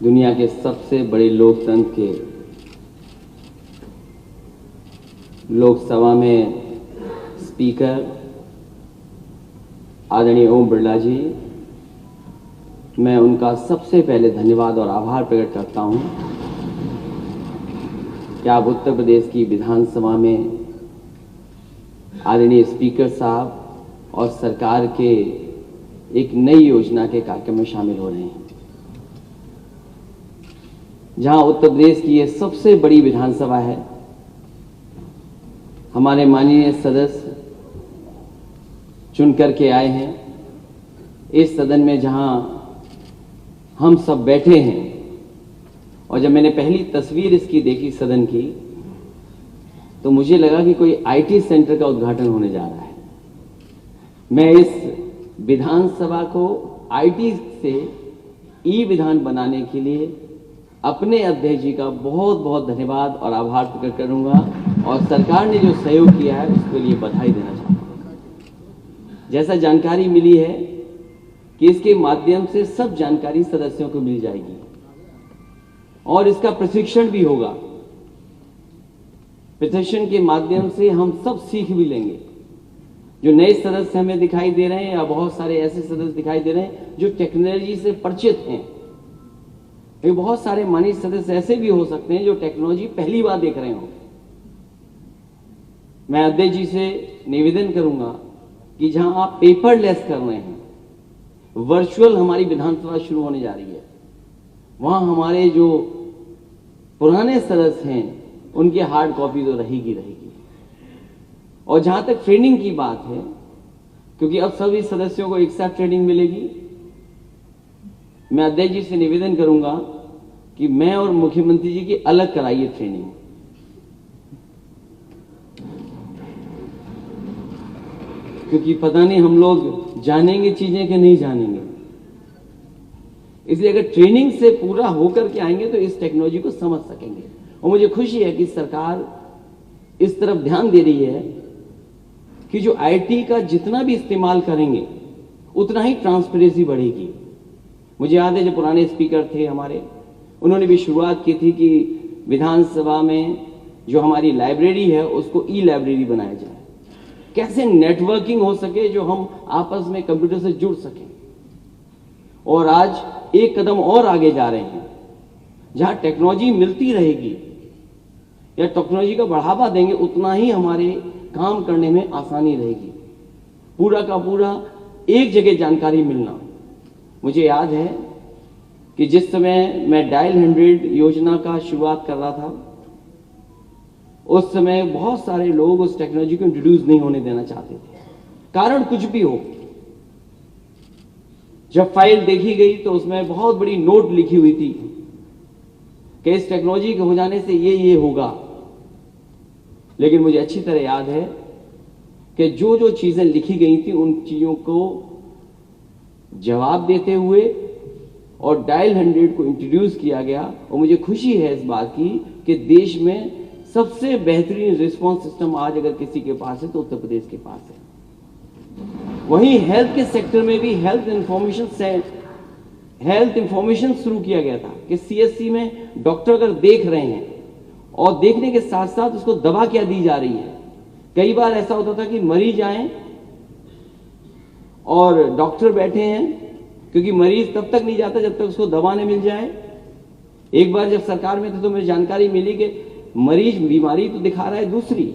दुनिया के सबसे बड़े लोकतंत्र के लोकसभा में स्पीकर आदरणीय ओम बिरला जी, मैं उनका सबसे पहले धन्यवाद और आभार प्रकट करता हूं कि आप उत्तर प्रदेश की विधानसभा में आदरणीय स्पीकर साहब और सरकार के एक नई योजना के कार्यक्रम में शामिल हो रहे हैं, जहां उत्तर प्रदेश की ये सबसे बड़ी विधानसभा है। हमारे माननीय सदस्य चुन करके आए हैं इस सदन में, जहां हम सब बैठे हैं। और जब मैंने पहली तस्वीर इसकी देखी सदन की, तो मुझे लगा कि कोई आईटी सेंटर का उद्घाटन होने जा रहा है। मैं इस विधानसभा को आईटी से ई विधान बनाने के लिए अपने अध्यक्ष जी का बहुत बहुत धन्यवाद और आभार प्रकट करूंगा, और सरकार ने जो सहयोग किया है उसके लिए बधाई देना चाहता हूं। जैसा जानकारी मिली है कि इसके माध्यम से सब जानकारी सदस्यों को मिल जाएगी और इसका प्रशिक्षण भी होगा। प्रशिक्षण के माध्यम से हम सब सीख भी लेंगे। जो नए सदस्य हमें दिखाई दे रहे हैं या बहुत सारे ऐसे सदस्य दिखाई दे रहे हैं जो टेक्नोलॉजी से परिचित हैं, ये बहुत सारे माननीय सदस्य ऐसे भी हो सकते हैं जो टेक्नोलॉजी पहली बार देख रहे हो। मैं अध्यक्ष जी से निवेदन करूंगा कि जहां आप पेपरलेस कर रहे हैं, वर्चुअल हमारी विधानसभा शुरू होने जा रही है, वहां हमारे जो पुराने सदस्य हैं उनकी हार्ड कॉपी तो रहेगी। और जहां तक ट्रेनिंग की बात है, क्योंकि अब सभी सदस्यों को एक साथ ट्रेनिंग मिलेगी, मैं अध्यक्ष जी से निवेदन करूंगा कि मैं और मुख्यमंत्री जी की अलग कराइए ट्रेनिंग। क्योंकि पता नहीं हम लोग जानेंगे चीजें कि नहीं जानेंगे, इसलिए अगर ट्रेनिंग से पूरा होकर के आएंगे तो इस टेक्नोलॉजी को समझ सकेंगे। और मुझे खुशी है कि सरकार इस तरफ ध्यान दे रही है कि जो आईटी का जितना भी इस्तेमाल करेंगे उतना ही ट्रांसपेरेंसी बढ़ेगी। मुझे याद है जो पुराने स्पीकर थे हमारे, उन्होंने भी शुरुआत की थी कि विधानसभा में जो हमारी लाइब्रेरी है उसको ई लाइब्रेरी बनाया जाए, कैसे नेटवर्किंग हो सके, जो हम आपस में कंप्यूटर से जुड़ सकें। और आज एक कदम और आगे जा रहे हैं, जहां टेक्नोलॉजी मिलती रहेगी या टेक्नोलॉजी का बढ़ावा देंगे उतना ही हमारे काम करने में आसानी रहेगी। पूरा का पूरा एक जगह जानकारी मिलना। मुझे याद है कि जिस समय मैं डायल 100 योजना का शुरुआत कर रहा था, उस समय बहुत सारे लोग उस टेक्नोलॉजी को इंट्रोड्यूस नहीं होने देना चाहते थे, कारण कुछ भी हो। जब फाइल देखी गई तो उसमें बहुत बड़ी नोट लिखी हुई थी कि इस टेक्नोलॉजी के हो जाने से ये होगा। लेकिन मुझे अच्छी तरह याद है कि जो जो चीजें लिखी गई थी उन चीजों को जवाब देते हुए और डायल 100 को इंट्रोड्यूस किया गया। और मुझे खुशी है इस बात की कि देश में सबसे बेहतरीन रिस्पांस सिस्टम आज अगर किसी के पास है तो उत्तर प्रदेश के पास है। वहीं हेल्थ के सेक्टर में भी हेल्थ इंफॉर्मेशन शुरू किया गया था कि सीएससी में डॉक्टर अगर देख रहे हैं और देखने के साथ साथ उसको दवा क्या दी जा रही है। कई बार ऐसा होता था कि मरीज आए और डॉक्टर बैठे हैं, क्योंकि मरीज तब तक नहीं जाता जब तक उसको दवा नहीं मिल जाए। एक बार जब सरकार में थे तो मुझे जानकारी मिली कि मरीज बीमारी तो दिखा रहा है दूसरी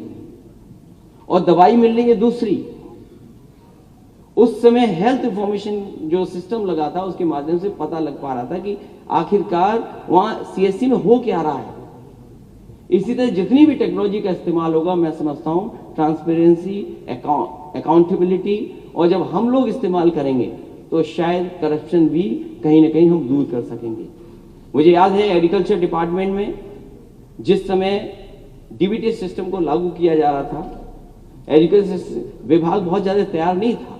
और दवाई मिल रही है दूसरी। उस समय हेल्थ इंफॉर्मेशन जो सिस्टम लगा था उसके माध्यम से पता लग पा रहा था कि आखिरकार वहां सीएससी में हो क्या रहा है। इसी तरह जितनी भी टेक्नोलॉजी का इस्तेमाल होगा, मैं समझता हूं ट्रांसपेरेंसी, अकाउंटेबिलिटी, और जब हम लोग इस्तेमाल करेंगे तो शायद करप्शन भी कहीं ना कहीं हम दूर कर सकेंगे। मुझे याद है एग्रीकल्चर डिपार्टमेंट में जिस समय डीबीटी सिस्टम को लागू किया जा रहा था, एग्रीकल्चर विभाग बहुत ज्यादा तैयार नहीं था।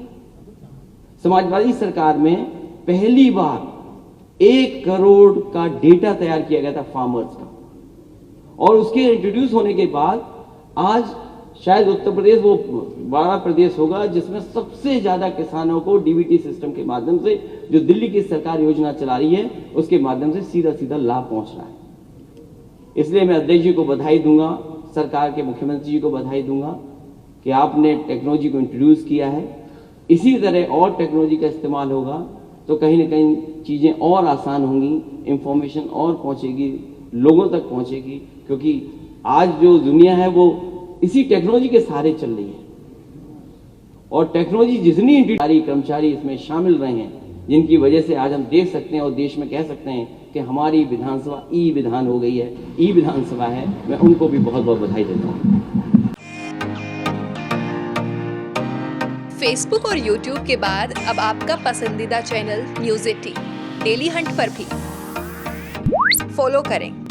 समाजवादी सरकार में पहली बार 1 करोड़ का डेटा तैयार किया गया था फार्मर्स का, और उसके इंट्रोड्यूस होने के बाद आज शायद उत्तर प्रदेश वो बड़ा प्रदेश होगा जिसमें सबसे ज्यादा किसानों को डीबीटी सिस्टम के माध्यम से, जो दिल्ली की सरकार योजना चला रही है उसके माध्यम से सीधा सीधा लाभ पहुंच रहा है। इसलिए मैं अध्यक्ष जी को बधाई दूंगा, सरकार के मुख्यमंत्री जी को बधाई दूंगा कि आपने टेक्नोलॉजी को इंट्रोड्यूस किया है। इसी तरह और टेक्नोलॉजी का इस्तेमाल होगा तो कहीं ना कहीं चीजें और आसान होंगी, इंफॉर्मेशन और पहुंचेगी, लोगों तक पहुंचेगी, क्योंकि आज जो दुनिया है वो इसी टेक्नोलॉजी के सहारे चल रही है। और टेक्नोलॉजी जितनी कर्मचारी इसमें शामिल रहे हैं, जिनकी वजह से आज हम देख सकते हैं और देश में कह सकते हैं कि हमारी विधानसभा ई विधान हो गई है, ई विधानसभा है। मैं उनको भी बहुत बहुत बधाई देता हूँ। फेसबुक और यूट्यूब के बाद अब आपका पसंदीदा चैनल न्यूज़ 18 डेली हंट पर भी फॉलो करें।